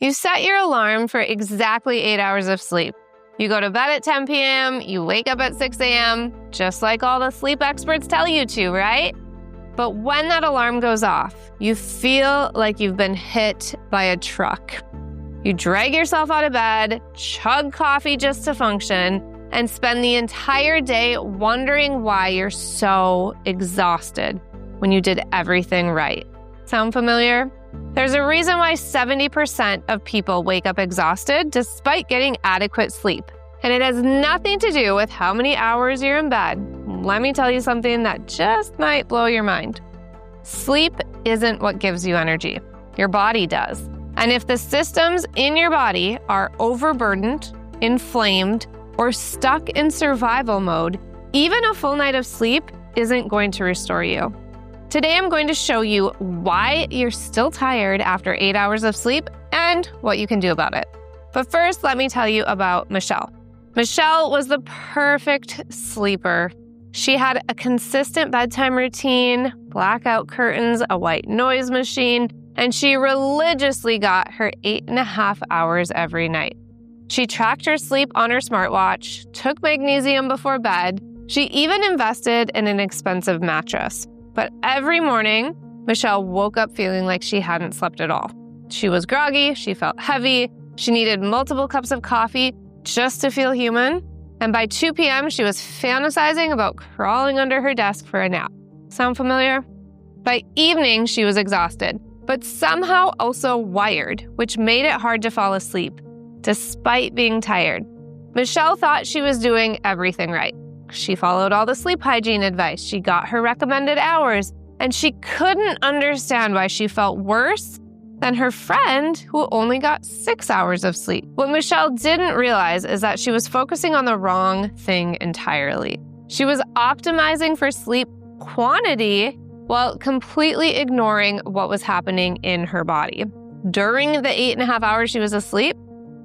You set your alarm for exactly 8 hours of sleep. You go to bed at 10 p.m., you wake up at 6 a.m., just like all the sleep experts tell you to, right? But when that alarm goes off, you feel like you've been hit by a truck. You drag yourself out of bed, chug coffee just to function, and spend the entire day wondering why you're so exhausted when you did everything right. Sound familiar? There's a reason why 70% of people wake up exhausted despite getting adequate sleep. And it has nothing to do with how many hours you're in bed. Let me tell you something that just might blow your mind. Sleep isn't what gives you energy. Your body does. And if the systems in your body are overburdened, inflamed, or stuck in survival mode, even a full night of sleep isn't going to restore you. Today, I'm going to show you why you're still tired after 8 hours of sleep and what you can do about it. But first, let me tell you about Michelle. Michelle was the perfect sleeper. She had a consistent bedtime routine, blackout curtains, a white noise machine, and she religiously got her 8.5 hours every night. She tracked her sleep on her smartwatch, took magnesium before bed. She even invested in an expensive mattress. But every morning, Michelle woke up feeling like she hadn't slept at all. She was groggy, she felt heavy, she needed multiple cups of coffee just to feel human. And by 2 p.m., she was fantasizing about crawling under her desk for a nap. Sound familiar? By evening, she was exhausted, but somehow also wired, which made it hard to fall asleep, despite being tired. Michelle thought she was doing everything right. She followed all the sleep hygiene advice. She got her recommended hours, and she couldn't understand why she felt worse than her friend who only got 6 hours of sleep. What Michelle didn't realize is that she was focusing on the wrong thing entirely. She was optimizing for sleep quantity while completely ignoring what was happening in her body. During the 8.5 hours she was asleep,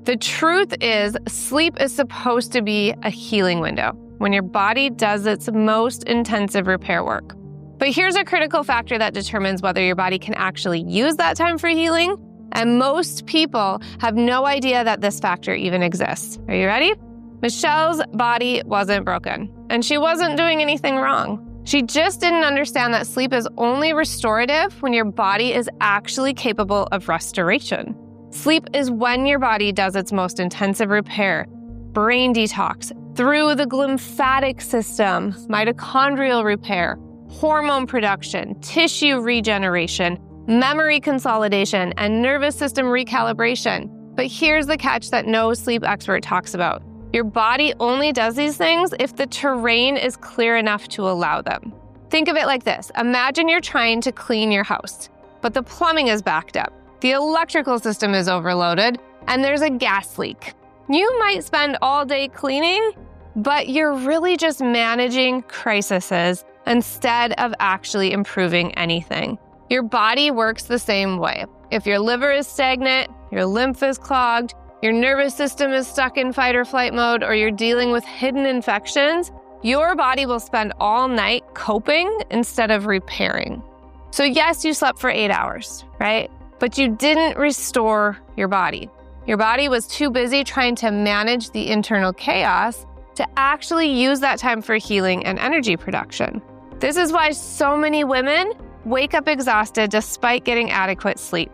the truth is sleep is supposed to be a healing window when your body does its most intensive repair work. But here's a critical factor that determines whether your body can actually use that time for healing, and most people have no idea that this factor even exists. Are you ready? Michelle's body wasn't broken, and she wasn't doing anything wrong. She just didn't understand that sleep is only restorative when your body is actually capable of restoration. Sleep is when your body does its most intensive repair, brain detox, through the glymphatic system, mitochondrial repair, hormone production, tissue regeneration, memory consolidation, and nervous system recalibration. But here's the catch that no sleep expert talks about. Your body only does these things if the terrain is clear enough to allow them. Think of it like this. Imagine you're trying to clean your house, but the plumbing is backed up, the electrical system is overloaded, and there's a gas leak. You might spend all day cleaning, but you're really just managing crises instead of actually improving anything. Your body works the same way. If your liver is stagnant, your lymph is clogged, your nervous system is stuck in fight or flight mode, or you're dealing with hidden infections, your body will spend all night coping instead of repairing. So yes, you slept for 8 hours, right? But you didn't restore your body. Your body was too busy trying to manage the internal chaos to actually use that time for healing and energy production. This is why so many women wake up exhausted despite getting adequate sleep.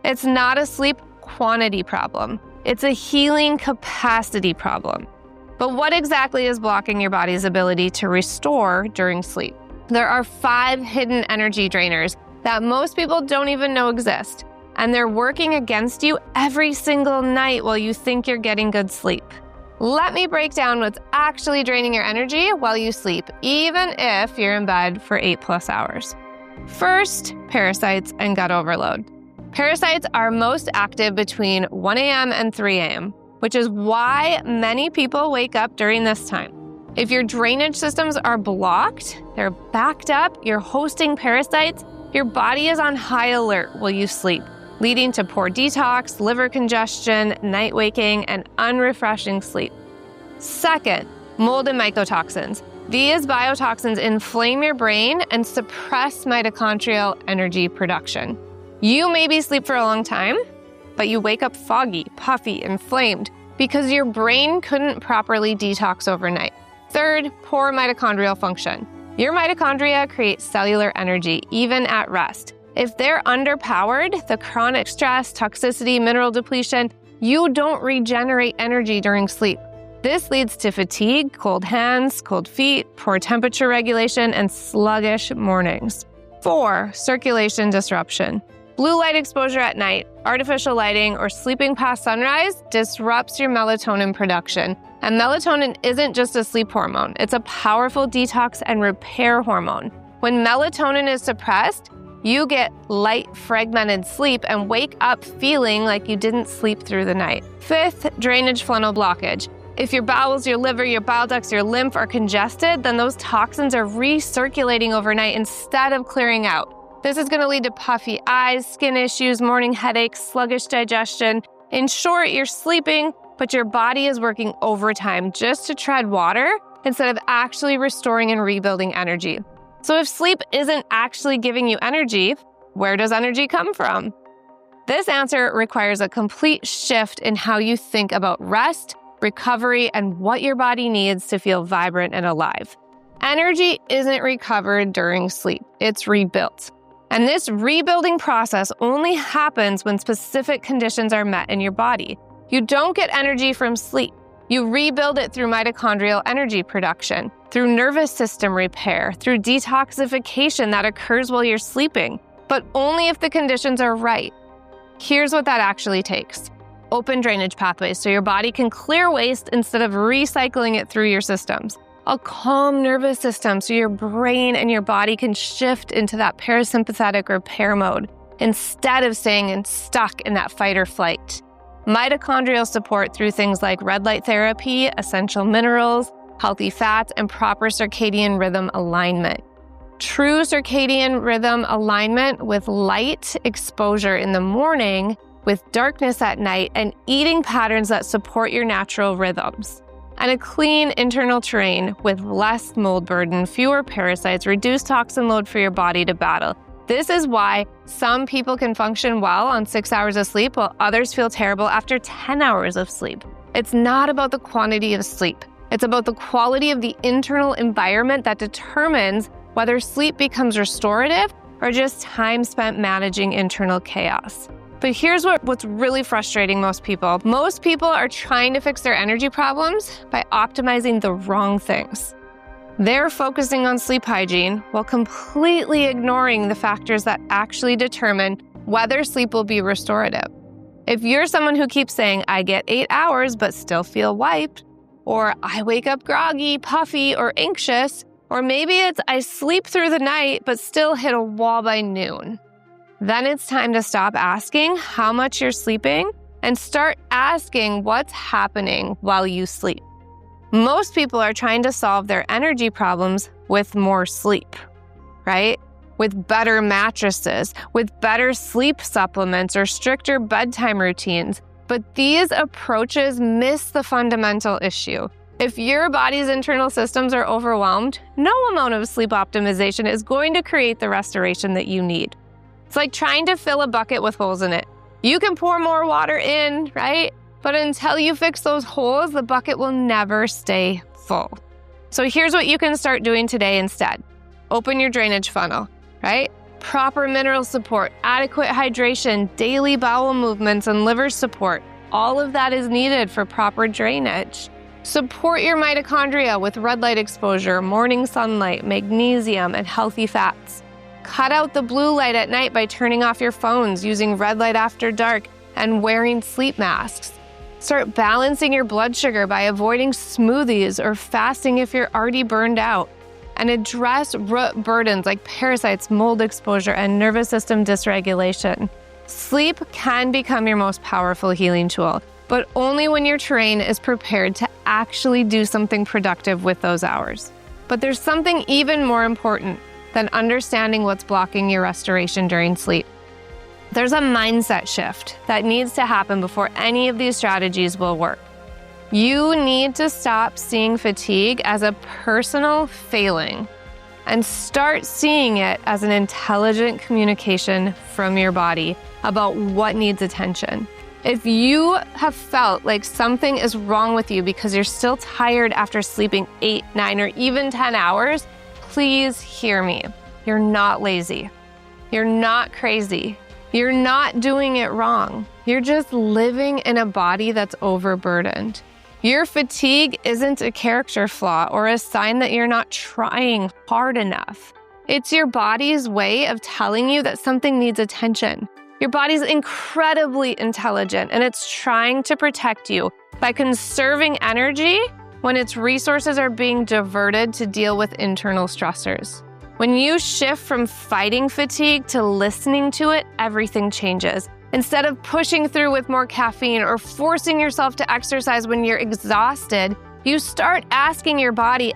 It's not a sleep quantity problem. It's a healing capacity problem. But what exactly is blocking your body's ability to restore during sleep? There are 5 hidden energy drainers that most people don't even know exist, and they're working against you every single night while you think you're getting good sleep. Let me break down what's actually draining your energy while you sleep, even if you're in bed for 8+ hours. First, parasites and gut overload. Parasites are most active between 1 a.m. and 3 a.m., which is why many people wake up during this time. If your drainage systems are blocked, they're backed up, you're hosting parasites, your body is on high alert while you sleep, leading to poor detox, liver congestion, night waking, and unrefreshing sleep. Second, mold and mycotoxins. These biotoxins inflame your brain and suppress mitochondrial energy production. You maybe sleep for a long time, but you wake up foggy, puffy, inflamed because your brain couldn't properly detox overnight. Third, poor mitochondrial function. Your mitochondria create cellular energy even at rest. If they're underpowered, the chronic stress, toxicity, mineral depletion, you don't regenerate energy during sleep. This leads to fatigue, cold hands, cold feet, poor temperature regulation, and sluggish mornings. 4, circulation disruption. Blue light exposure at night, artificial lighting, or sleeping past sunrise disrupts your melatonin production. And melatonin isn't just a sleep hormone, it's a powerful detox and repair hormone. When melatonin is suppressed, you get light, fragmented sleep and wake up feeling like you didn't sleep through the night. 5th, drainage funnel blockage. If your bowels, your liver, your bile ducts, your lymph are congested, then those toxins are recirculating overnight instead of clearing out. This is going to lead to puffy eyes, skin issues, morning headaches, sluggish digestion. In short, you're sleeping, but your body is working overtime just to tread water instead of actually restoring and rebuilding energy. So if sleep isn't actually giving you energy, where does energy come from? This answer requires a complete shift in how you think about rest, recovery, and what your body needs to feel vibrant and alive. Energy isn't recovered during sleep, it's rebuilt. And this rebuilding process only happens when specific conditions are met in your body. You don't get energy from sleep. You rebuild it through mitochondrial energy production, through nervous system repair, through detoxification that occurs while you're sleeping, but only if the conditions are right. Here's what that actually takes. Open drainage pathways so your body can clear waste instead of recycling it through your systems. A calm nervous system so your brain and your body can shift into that parasympathetic repair mode instead of staying stuck in that fight or flight. Mitochondrial support through things like red light therapy, essential minerals, healthy fats, and proper circadian rhythm alignment. True circadian rhythm alignment with light exposure in the morning, with darkness at night, and eating patterns that support your natural rhythms. And a clean internal terrain with less mold burden, fewer parasites, reduced toxin load for your body to battle. This is why some people can function well on 6 hours of sleep while others feel terrible after 10 hours of sleep. It's not about the quantity of sleep. It's about the quality of the internal environment that determines whether sleep becomes restorative or just time spent managing internal chaos. But here's what's really frustrating most people. Most people are trying to fix their energy problems by optimizing the wrong things. They're focusing on sleep hygiene while completely ignoring the factors that actually determine whether sleep will be restorative. If you're someone who keeps saying, I get 8 hours but still feel wiped, or I wake up groggy, puffy, or anxious, or maybe it's I sleep through the night but still hit a wall by noon, then it's time to stop asking how much you're sleeping and start asking what's happening while you sleep. Most people are trying to solve their energy problems with more sleep, right? With better mattresses, with better sleep supplements or stricter bedtime routines. But these approaches miss the fundamental issue. If your body's internal systems are overwhelmed, no amount of sleep optimization is going to create the restoration that you need. It's like trying to fill a bucket with holes in it. You can pour more water in, right? But until you fix those holes, the bucket will never stay full. So here's what you can start doing today instead. Open your drainage funnel, right? Proper mineral support, adequate hydration, daily bowel movements, and liver support. All of that is needed for proper drainage. Support your mitochondria with red light exposure, morning sunlight, magnesium, and healthy fats. Cut out the blue light at night by turning off your phones, using red light after dark, and wearing sleep masks. Start balancing your blood sugar by avoiding smoothies or fasting if you're already burned out. And address root burdens like parasites, mold exposure, and nervous system dysregulation. Sleep can become your most powerful healing tool, but only when your terrain is prepared to actually do something productive with those hours. But there's something even more important than understanding what's blocking your restoration during sleep. There's a mindset shift that needs to happen before any of these strategies will work. You need to stop seeing fatigue as a personal failing and start seeing it as an intelligent communication from your body about what needs attention. If you have felt like something is wrong with you because you're still tired after sleeping 8, 9, or even 10 hours, please hear me. You're not lazy. You're not crazy. You're not doing it wrong. You're just living in a body that's overburdened. Your fatigue isn't a character flaw or a sign that you're not trying hard enough. It's your body's way of telling you that something needs attention. Your body's incredibly intelligent, and it's trying to protect you by conserving energy when its resources are being diverted to deal with internal stressors. When you shift from fighting fatigue to listening to it, everything changes. Instead of pushing through with more caffeine or forcing yourself to exercise when you're exhausted, you start asking your body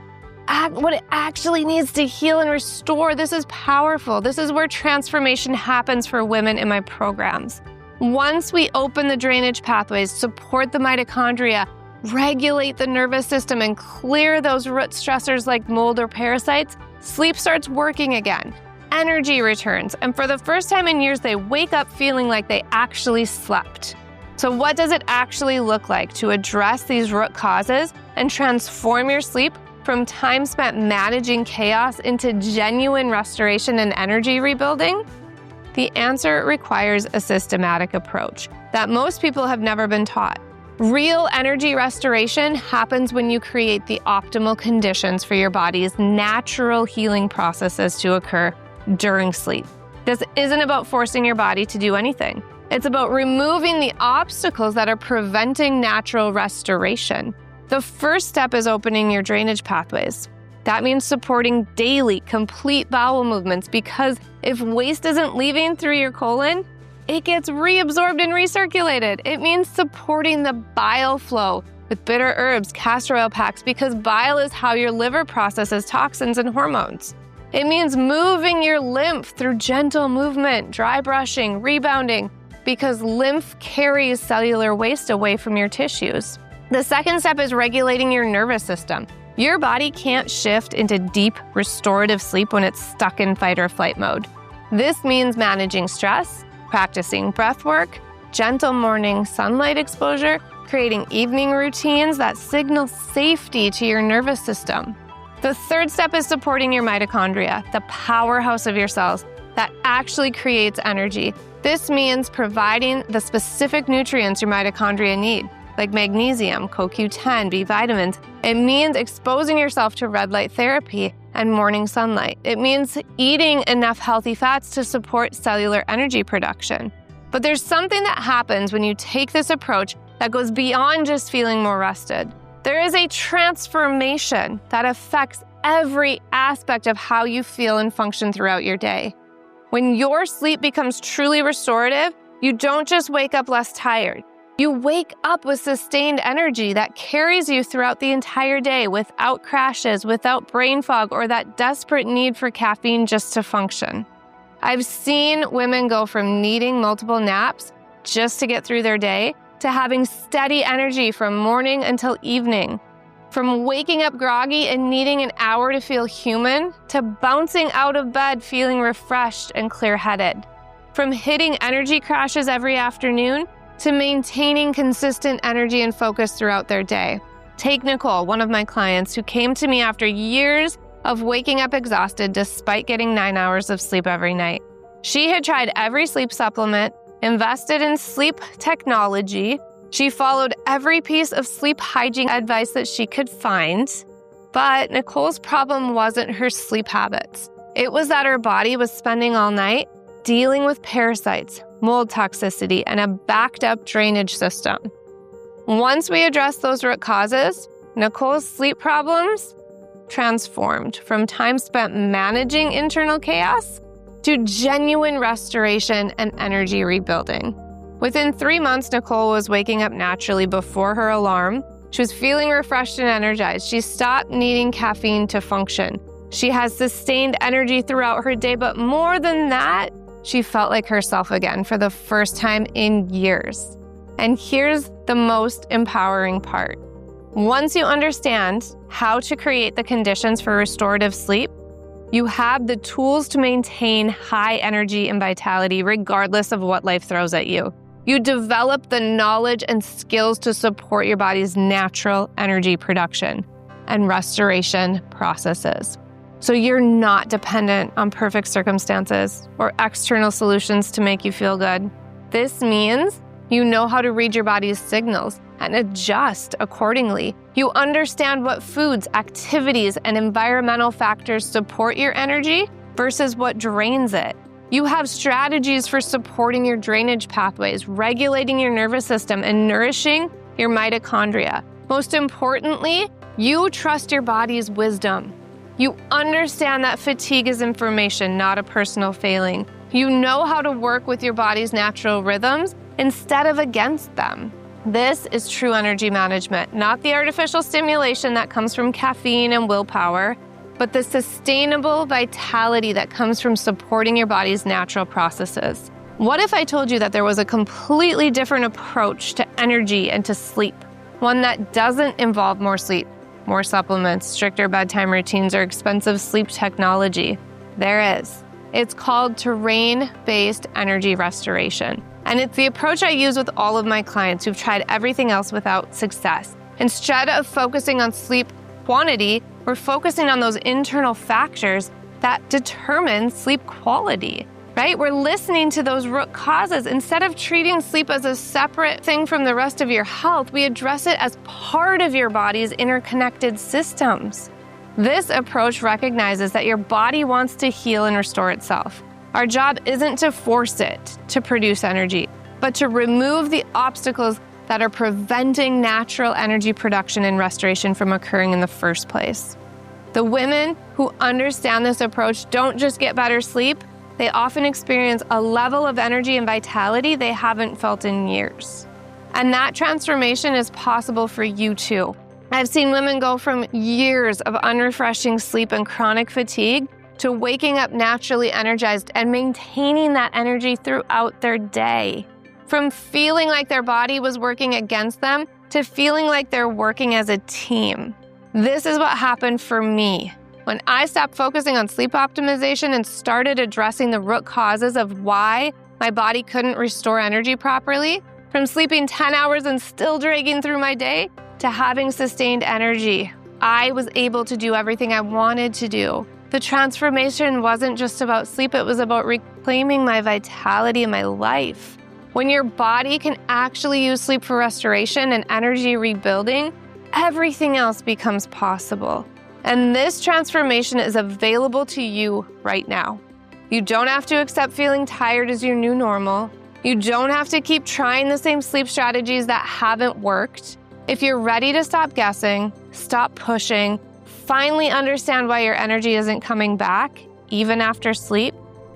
what it actually needs to heal and restore. This is powerful. This is where transformation happens for women in my programs. Once we open the drainage pathways, support the mitochondria, regulate the nervous system, and clear those root stressors like mold or parasites, sleep starts working again. Energy returns, and for the first time in years, they wake up feeling like they actually slept. So what does it actually look like to address these root causes and transform your sleep from time spent managing chaos into genuine restoration and energy rebuilding? The answer requires a systematic approach that most people have never been taught. Real energy restoration happens when you create the optimal conditions for your body's natural healing processes to occur during sleep. This isn't about forcing your body to do anything. It's about removing the obstacles that are preventing natural restoration. The first step is opening your drainage pathways. That means supporting daily, complete bowel movements, because if waste isn't leaving through your colon, it gets reabsorbed and recirculated. It means supporting the bile flow with bitter herbs, castor oil packs, because bile is how your liver processes toxins and hormones. It means moving your lymph through gentle movement, dry brushing, rebounding, because lymph carries cellular waste away from your tissues. The second step is regulating your nervous system. Your body can't shift into deep, restorative sleep when it's stuck in fight or flight mode. This means managing stress, practicing breath work, gentle morning sunlight exposure, creating evening routines that signal safety to your nervous system. The third step is supporting your mitochondria, the powerhouse of your cells that actually creates energy. This means providing the specific nutrients your mitochondria need, like magnesium, CoQ10, B vitamins. It means exposing yourself to red light therapy and morning sunlight. It means eating enough healthy fats to support cellular energy production. But there's something that happens when you take this approach that goes beyond just feeling more rested. There is a transformation that affects every aspect of how you feel and function throughout your day. When your sleep becomes truly restorative, you don't just wake up less tired. You wake up with sustained energy that carries you throughout the entire day without crashes, without brain fog, or that desperate need for caffeine just to function. I've seen women go from needing multiple naps just to get through their day to having steady energy from morning until evening. From waking up groggy and needing an hour to feel human to bouncing out of bed feeling refreshed and clear-headed. From hitting energy crashes every afternoon to maintaining consistent energy and focus throughout their day. Take Nicole, one of my clients, who came to me after years of waking up exhausted despite getting 9 hours of sleep every night. She had tried every sleep supplement, invested in sleep technology. She followed every piece of sleep hygiene advice that she could find. But Nicole's problem wasn't her sleep habits. It was that her body was spending all night dealing with parasites, mold toxicity, and a backed-up drainage system. Once we addressed those root causes, Nicole's sleep problems transformed from time spent managing internal chaos to genuine restoration and energy rebuilding. Within 3 months, Nicole was waking up naturally before her alarm. She was feeling refreshed and energized. She stopped needing caffeine to function. She has sustained energy throughout her day, but more than that, she felt like herself again for the first time in years. And here's the most empowering part. Once you understand how to create the conditions for restorative sleep, you have the tools to maintain high energy and vitality regardless of what life throws at you. You develop the knowledge and skills to support your body's natural energy production and restoration processes. So you're not dependent on perfect circumstances or external solutions to make you feel good. This means you know how to read your body's signals and adjust accordingly. You understand what foods, activities, and environmental factors support your energy versus what drains it. You have strategies for supporting your drainage pathways, regulating your nervous system, and nourishing your mitochondria. Most importantly, you trust your body's wisdom. You understand that fatigue is information, not a personal failing. You know how to work with your body's natural rhythms instead of against them. This is true energy management, not the artificial stimulation that comes from caffeine and willpower, but the sustainable vitality that comes from supporting your body's natural processes. What if I told you that there was a completely different approach to energy and to sleep? One that doesn't involve more sleep, more supplements, stricter bedtime routines, or expensive sleep technology? There is. It's called terrain-based energy restoration. And it's the approach I use with all of my clients who've tried everything else without success. Instead of focusing on sleep quantity, we're focusing on those internal factors that determine sleep quality, right? We're listening to those root causes. Instead of treating sleep as a separate thing from the rest of your health, we address it as part of your body's interconnected systems. This approach recognizes that your body wants to heal and restore itself. Our job isn't to force it to produce energy, but to remove the obstacles that are preventing natural energy production and restoration from occurring in the first place. The women who understand this approach don't just get better sleep, they often experience a level of energy and vitality they haven't felt in years. And that transformation is possible for you too. I've seen women go from years of unrefreshing sleep and chronic fatigue to waking up naturally energized and maintaining that energy throughout their day. From feeling like their body was working against them to feeling like they're working as a team. This is what happened for me. When I stopped focusing on sleep optimization and started addressing the root causes of why my body couldn't restore energy properly, from sleeping 10 hours and still dragging through my day to having sustained energy, I was able to do everything I wanted to do. The transformation wasn't just about sleep, it was about reclaiming my vitality in my life. When your body can actually use sleep for restoration and energy rebuilding, everything else becomes possible. And this transformation is available to you right now. You don't have to accept feeling tired as your new normal. You don't have to keep trying the same sleep strategies that haven't worked. If you're ready to stop guessing, stop pushing, finally understand why your energy isn't coming back, even after sleep,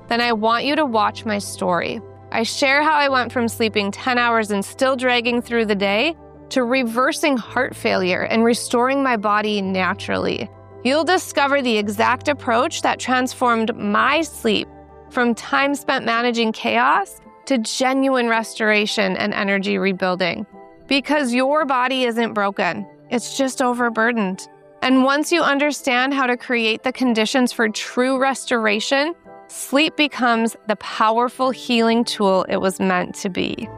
then I want you to watch my story. I share how I went from sleeping 10 hours and still dragging through the day to reversing heart failure and restoring my body naturally. You'll discover the exact approach that transformed my sleep from time spent managing chaos to genuine restoration and energy rebuilding. Because your body isn't broken, it's just overburdened. And once you understand how to create the conditions for true restoration, sleep becomes the powerful healing tool it was meant to be.